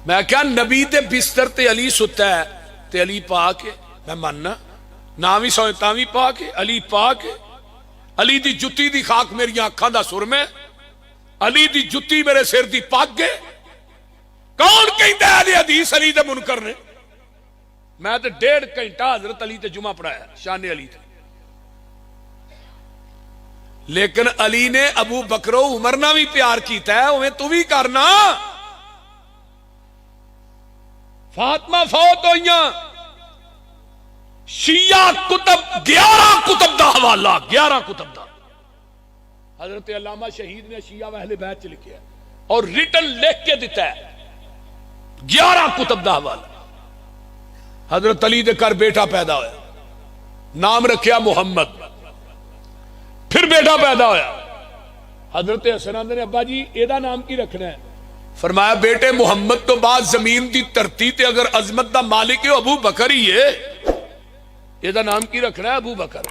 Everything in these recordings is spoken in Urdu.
میں کیا نبی دے بستر تے علی ستا ہے تے علی پاک ہے، میں ماننا نہ بھی سوئے تاں بھی پاک ہے، علی پاک ہے۔ علی دی جتی دی خاک میری آنکھاں دا سر میں، علی دی جتی میرے سر دی پاک ہے۔ کون کہندا ہے علی حدیث علی دے منکر نے؟ میں تے 1.5 گھنٹہ حضرت علی تے جمعہ پڑھایا شان علی تے، لیکن علی نے ابو بکر و عمر نہ بھی پیار کیتا ہے، اویں تو بھی کرنا۔ فاطمہ فوت ہوئیاں، شیعہ کتب 11 کتب دا حوالہ، 11 کتب دا حضرت علامہ شہید نے شیعہ اہل بیت چ لکھیا ہے اور ریٹن لکھ کے دیتا ہے، 11 کتب دا حوالہ۔ حضرت علی دے کر بیٹا پیدا ہویا، نام رکھیا محمد، پھر بیٹا پیدا ہویا، حضرت حسن آندے نے ابا جی ایدہ نام کی رکھنا ہے؟ فرمایا بیٹے محمد تو بعد زمین دی دھرتی تے اگر عظمت دا مالک ہے ابو بکر ہی ہے، ایدہ نام کی رکھنا ہے ابو بکر۔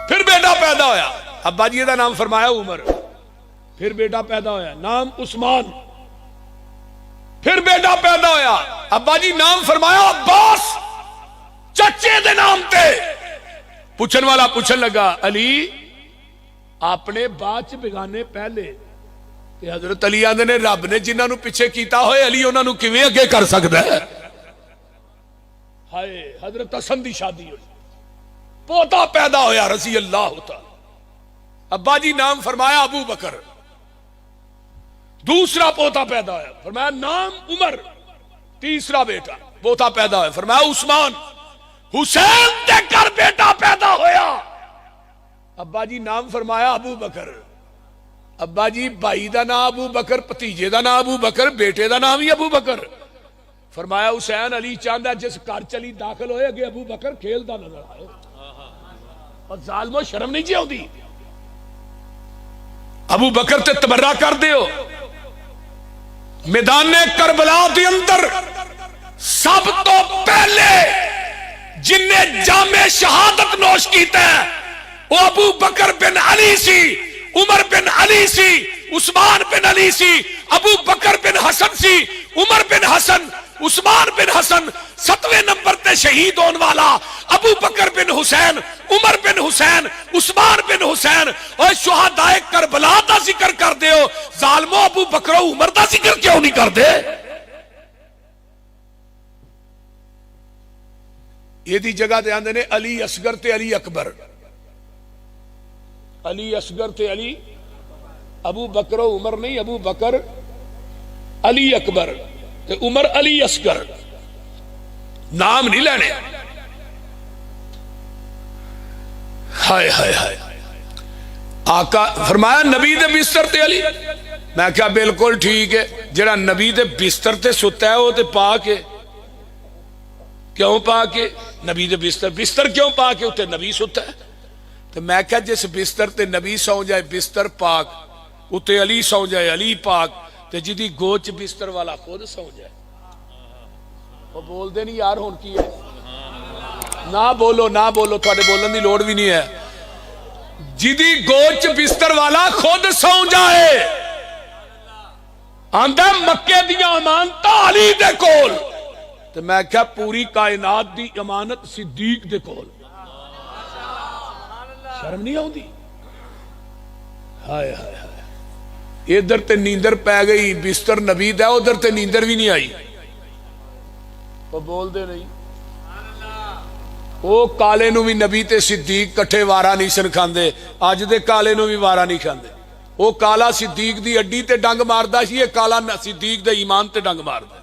پھر بیٹا پیدا ہویا، ابا جی ایدہ نام فرمایا عمر، پھر بیٹا پیدا ہویا نام عثمان، پھر بیٹا پیدا ہویا ابا جی نام فرمایا عباس، چچے دے نام تے۔ پوچھن والا پوچھن لگا علی اپنے باچ بگانے پہلے تے حضرت علی آندے نے رب نے جنہاں نو پیچھے کیتا ہوئے علی انہاں نو کیویں اگے کر سکدا ہے؟ ہائے حضرت حسن دی شادی ہوئی، پوتا پیدا ہویا رضی اللہ تعالی، ابا جی نام فرمایا ابو بکر، دوسرا پوتا پیدا ہویا فرمایا نام عمر، تیسرا بیٹا پوتا پیدا ہویا فرمایا عثمان، حسین دے کر بیٹا پیدا ہویا، ابا جی نام فرمایا ابو بکر، ابا جی بھائی دا نام ابو بکر، پتیجے دا نام ابو بکر، بیٹے دا نام ہی ابو بکر۔ فرمایا حسین علی چاہندا جس گھر چلی داخل ہوئے اگے ابو بکر کھیلدا نظر آئے، اور ظالمو شرم نہیں جی ہوندی؟ ابو بکر تے تبرہ کر دیو، میدان کربلا دے اندر سب تو پہلے جن نے جام شہادت نوش کیتا ہے وہ ابو بکر بن علی سی، عمر بن علی سی، عثمان بن علی سی، ابو بکر بن حسن سی، عمر بن حسن، عثمان بن حسن، 7ویں نمبر تے شہید ہون والا ابو بکر بن حسین، عمر بن حسین، عثمان بن حسین۔ اور شہدائے کربلا دا ذکر کر دیو، ظالمو ابو بکر و عمر دا ذکر کیوں نہیں کر دے؟ یہ دی جگہ تے آندے نے علی اصغر تے علی اکبر، علی اصغر تے علی، ابو بکر و عمر نہیں، ابو بکر علی اکبر تے عمر علی اصغر، نام نہیں لینے۔ ہائے ہائے ہائے، آقا فرمایا نبی دے بستر تے علی، میں کہا بالکل ٹھیک ہے، جڑا نبی دے بستر تے ستا ہے وہ تے پاک ہے۔ کیوں پاک ہے؟ نبی دے بستر، بستر کیوں پاک ہے؟ اتنے نبی ستا ہے۔ تو میں کہا جس بستر تے نبی سو جائے بستر پاک، اتنے علی سو جائے علی پاک، تے جدی گوچ بستر والا خود سو جائے۔ وہ بول دے نہیں یار ہون کی ہے، نہ بولو نہ بولو، تھوڑے بولن دی لوڑ بھی نہیں ہے۔ جدی گوچ بستر والا خود سو جائے، آندہ مکے دیا امانتہ علی دے کول، تو میں کہا پوری کائنات دی امانت صدیق دے کول، شرم نہیں ہوندی؟ ہائے ہائے ہائے، ادھر تے نیندر پہ گئی، بستر نبی دا، ادھر تے نیندر بھی نہیں آئی۔ وہ بول دے نہیں، وہ کالے نو بھی نبی تے صدیق کٹھے وارا نہیں سن کھاندے، آج دے کالے نو بھی وارا نہیں کھاندے۔ وہ کالا صدیق دی اڈی تے ڈنگ ماردا سی، یہ کالا صدیق دے ایمان تے ڈنگ ماردا۔